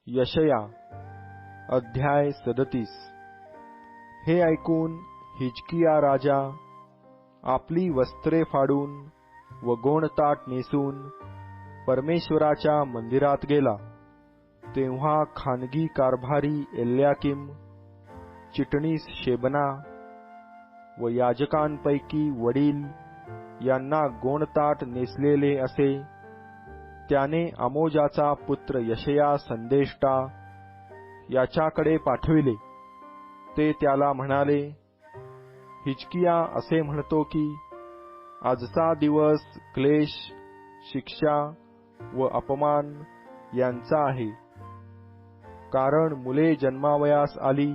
यशया अध्याय 37। हे ऐकून हिजकिया राजा आपली वस्त्रे फाडून व गोणताट नेसून परमेश्वराच्या मंदिरात गेला। तेव्हा खानगी कारभारी एल्याकीम, चिटणीस शेबना व याजकांपैकी वडील यांना गोणताट नेसलेले असे त्याने आमोजाचा पुत्र यशया संदेष्टा याच्याकडे पाठविले। ते त्याला म्हणाले, हिजकिया असे म्हणतो की आजचा दिवस क्लेश, शिक्षा व अपमान यांचा आहे, कारण मुले जन्मावयास आली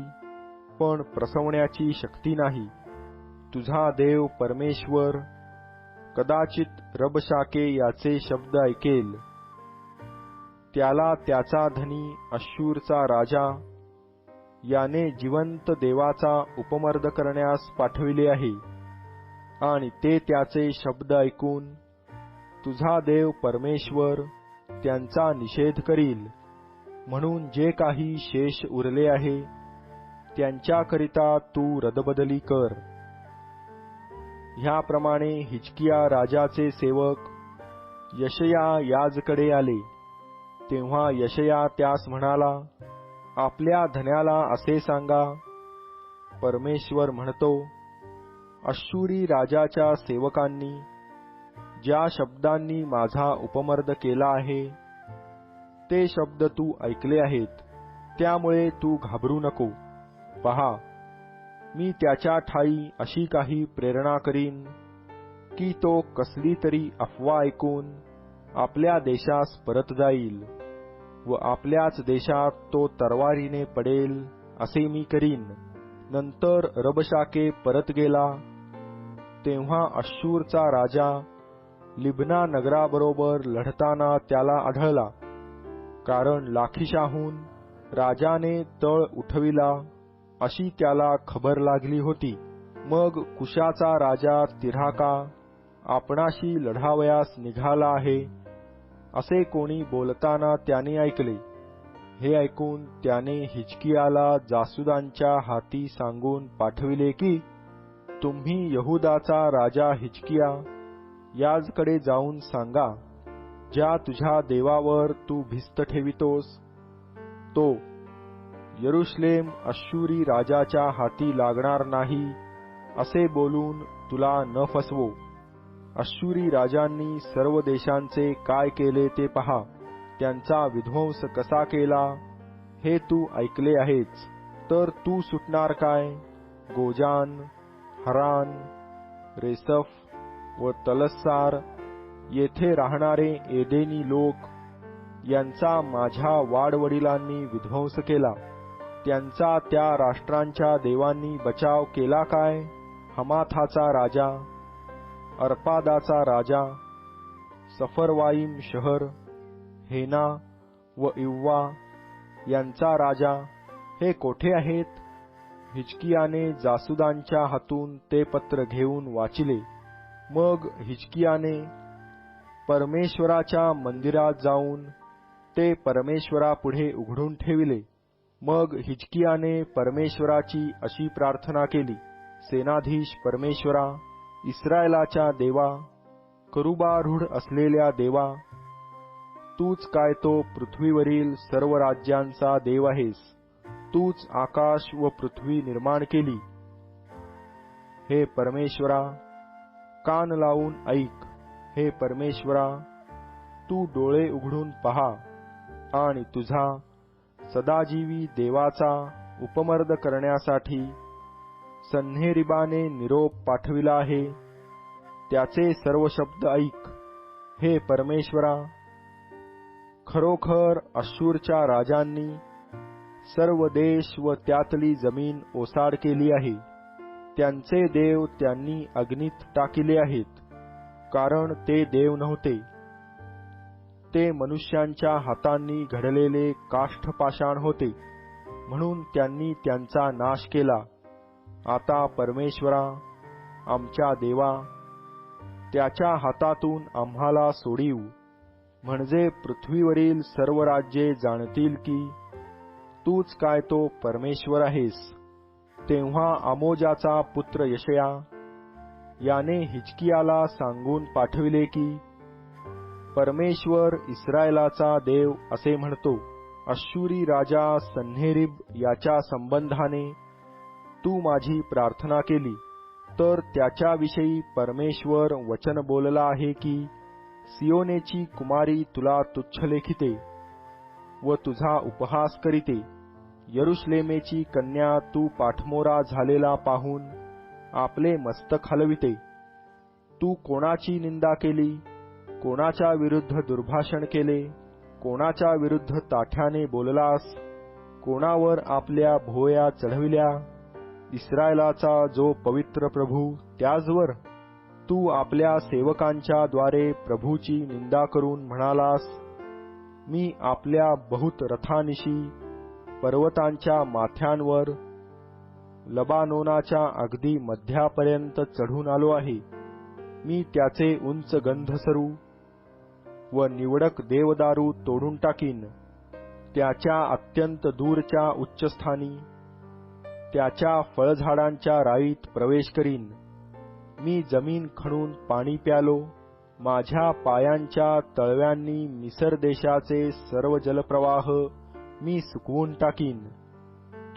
पण प्रसवण्याची शक्ती नाही। तुझा देव परमेश्वर कदाचित रबशाके याचे शब्द ऐकेल। त्याला त्याचा धनी अश्शूरचा राजा याने जिवंत देवाचा उपमर्द करण्यास पाठविले आहे, आणि ते त्याचे शब्द ऐकून तुझा देव परमेश्वर त्यांचा निषेध करील। म्हणून जे काही शेष उरले आहे त्यांच्याकरिता तू रदबदली कर। ह्याप्रमाणे हिजकिया राजाचे सेवक यशया याजकडे आले। तेव्हा यशया त्यास म्हणाला, आपल्या धन्याला असे सांगा, परमेश्वर म्हणतो, अश्शूरी राजाच्या सेवकांनी ज्या शब्दांनी माझा उपमर्द केला आहे ते शब्द तू ऐकले आहेत, त्यामुळे तू घाबरू नको। पहा, मी त्याच्या ठाई अशी काही प्रेरणा करीन की तो कसली तरी अफवा ऐकून आपल्या देशास परत जाईल व आपल्याच देशात तो तरवारीने पडेल असे मी करीन। नंतर रबशाके परत गेला तेव्हा अश्शूरचा राजा लिब्ना नगराबरोबर लढताना त्याला आढळला, कारण लाखिशाहून राजाने तळ उठविला अशी त्याला खबर लागली होती। मग कुशाचा राजा तिर्हाका आपणाशी लढावयास निघाला आहे असे कोणी बोलताना त्याने ऐकले। हे ऐकून त्याने हिजकियाला जासुदांच्या हाती सांगून पाठविले की तुम्ही यहुदाचा राजा हिजकिया याजकडे जाऊन सांगा, ज्या तुझ्या देवावर तू भिस्त ठेवितोस तो यरुशलेम अश्शूरी राजाच्या हाती लागणार नाही असे बोलून तुला न फसवो। अश्शूरी राजांनी सर्व देशांचे काय केले ते पहा, त्यांचा विध्वंस कसा केला हे तू ऐकले आहेच। तर तू सुटणार काय? गोजान, हरान, रेसफ व तलस्सार येथे राहणारे एदेनी लोक यांचा माझ्या वाडवडिलांनी विध्वंस केला। त्यांचा त्या राष्ट्रांच्या देवांनी बचाव केला काय? हमाथाचा राजा, अर्पादाचा राजा, सफरवाईम शहर, हेना व इव्वा यांचा राजा हे कोठे आहेत? हिजकियाने जासुदांच्या हातून ते पत्र घेऊन वाचिले। मग हिजकियाने परमेश्वराच्या मंदिरात जाऊन ते परमेश्वरापुढे उघडून ठेविले। मग हिजकियाने परमेश्वराची अशी प्रार्थना केली, सेनाधीश परमेश्वरा, इस्रायलाच्या देवा, करुबारूढ असलेल्या देवा, तूच काय तो पृथ्वीवरील सर्व राज्यांचा देव आहेस। तूच आकाश व पृथ्वी निर्माण केली। हे परमेश्वरा, कान लावून ऐक। हे परमेश्वरा, तू डोळे उघडून पहा आणि तुझा सदाजीवी देवाचा उपमर्द करण्यासाठी सन्हेरीबाने निरोप पाठविला आहे त्याचे सर्व शब्द ऐक। हे परमेश्वरा, खरोखर अश्शूरच्या राजांनी सर्व देश व त्यातली जमीन ओसाड केली आहे। त्यांचे देव त्यांनी अग्नीत टाकिले आहेत, कारण ते देव नव्हते। ते मनुष्यांच्या हातांनी घडलेले काष्ठपाषाण होते, म्हणून त्यांनी त्यांचा नाश केला। आता परमेश्वरा, आमच्या देवा, त्याच्या हातातून आम्हाला सोडीव। म्हणजे पृथ्वीवरील सर्व राज्ये जाणतील की तूच काय तो परमेश्वर आहेस. तेव्हा आमोजाचा पुत्र यशया याने हिजकियाला सांगून पाठविले की परमेश्वर इस्रायलाचा देव असे म्हणतो, अश्शूरी राजा सन्हेरीब याच्या संबंधाने तू माझी प्रार्थना केली, तर त्याच्याविषयी परमेश्वर वचन बोलला आहे की सियोनेची कुमारी तुला तुच्छ लेखिते व तुझा उपहास करीते. यरुशलेमेची कन्या तू पाठमोरा झालेला पाहून आपले मस्तक हलविते. तू कोणाची निंदा केली, कोणाच्या विरुद्ध दुर्भाषण केले, कोणाच्या विरुद्ध ताठ्याने बोललास, कोणावर आपल्या भोया चढविल्या. इस्रायलाचा जो पवित्र प्रभू त्याचवर तू आपल्या सेवकांच्या द्वारे प्रभूची निंदा करून म्हणालास, मी आपल्या बहुत रथानिशी पर्वतांच्या माथ्यांवर लबानोनाच्या अगदी मध्यापर्यंत चढून आलो आहे. मी त्याचे उंच गंधसरू व निवडक देवदारू तोडून टाकीन. त्याच्या अत्यंत दूरच्या उच्चस्थानी त्याच्या फळझाडांच्या राईत प्रवेश करीन. मी जमीन खणून पाणी प्यालो. माझ्या पायांच्या तळव्यांनी मिसर देशाचे सर्व जलप्रवाह मी सुकवून टाकीन.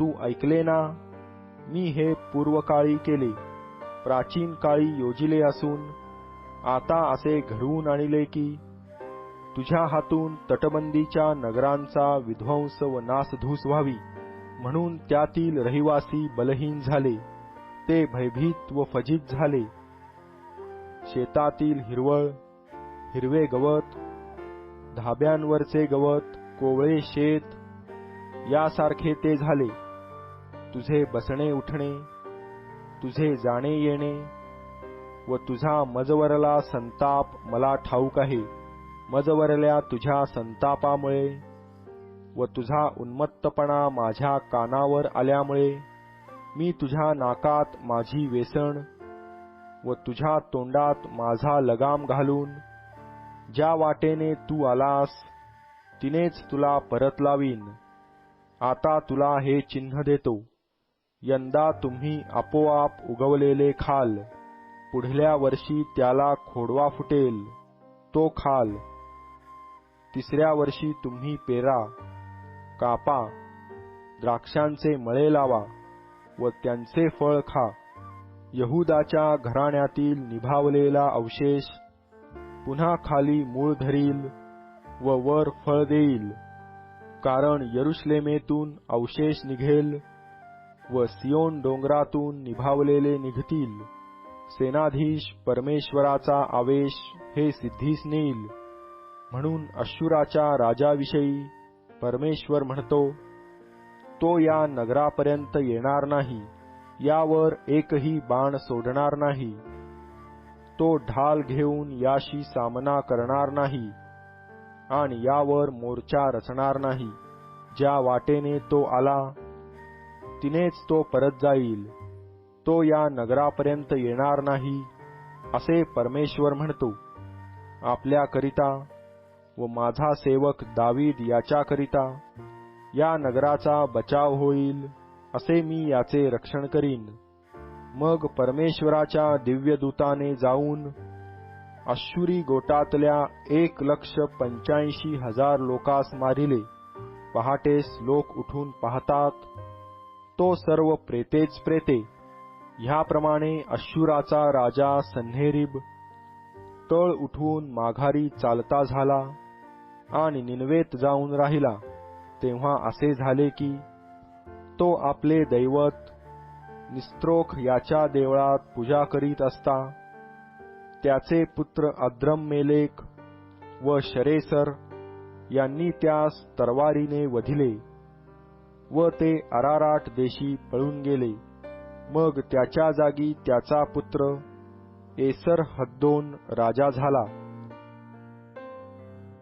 तू ऐकले ना, मी हे पूर्वकाळी केले, प्राचीन काळी योजिले असून आता असे घडवून आणले की तुझ्या हातून तटबंदीच्या नगरांचा विध्वंस व नासधूस व्हावी. म्हणून त्यातील रहिवासी बलहीन झाले, ते भयभीत व फजित झाले. शेतातील हिरवे गवत, धाब्यांवरचे गवत, कोवळे शेत यासारखे ते झाले. तुझे बसणे उठणे, तुझे जाणे येणे व तुझा मजवरला संताप मला ठाऊक आहे. मजवरल्या तुझ्या संतापामुळे व तुझा उन्मत्तपणा माझ्या कानावर आल्यामुळे मी तुझ्या नाकात माझी वेसण व तुझ्या तोंडात माझा लगाम घालून ज्या वाटेने तू आलास तिनेच तुला परत लावीन. आता तुला हे चिन्ह देतो. यंदा तुम्ही आपोआप उगवलेले खाल. पुढल्या वर्षी त्याला खोडवा फुटेल, तो खाल. तिसऱ्या वर्षी तुम्ही पेरा, कापा, द्राक्षांचे मळे लावा व त्यांचे फळ खा. यहूदाच्या घराण्यातील निभावलेला अवशेष पुन्हा खाली मूळ धरील व वर फळ देईल. कारण यरुशलेमेतून अवशेष निघेल व सियोन डोंगरातून निभावलेले निघतील. सेनाधीश परमेश्वराचा आवेश हे सिद्धीस नेईल. म्हणून अश्शूराच्या राजाविषयी परमेश्वर म्हणतो, तो या नगरापर्यंत येणार नाही, यावर एकही बाण सोडणार नाही. तो ढाल घेऊन याशी सामना करणार नाही आणि यावर मोर्चा रचणार नाही. ज्या वाटेने तो आला तिनेच तो परत जाईल. तो या नगरापर्यंत येणार नाही, असे परमेश्वर म्हणतो. आपल्याकरिता व माझा सेवक दावीद याच्याकरिता या नगराचा बचाव होईल, असे मी याचे रक्षण करीन. मग परमेश्वराच्या दिव्यदूताने जाऊन अश्शूरी गोटातल्या 1,85,000 लोकास मारिले. पहाटेस लोक उठून पाहतात, तो सर्व प्रेतेच प्रेते. ह्याप्रमाणे अश्शूराचा राजा सन्हेरीब तळ उठून माघारी चालता झाला आणि निनवेत जाऊन राहिला. तेव्हा असे झाले की तो आपले दैवत निस्त्रोख याच्या देवळात पूजा करीत असता त्याचे पुत्र अद्रम्मेलेक व शरेसर यांनी त्यास तरवारीने वधिले व ते अराराट देशी पळून गेले. मग त्याच्या जागी त्याचा पुत्र एसर हद्दोन राजा झाला.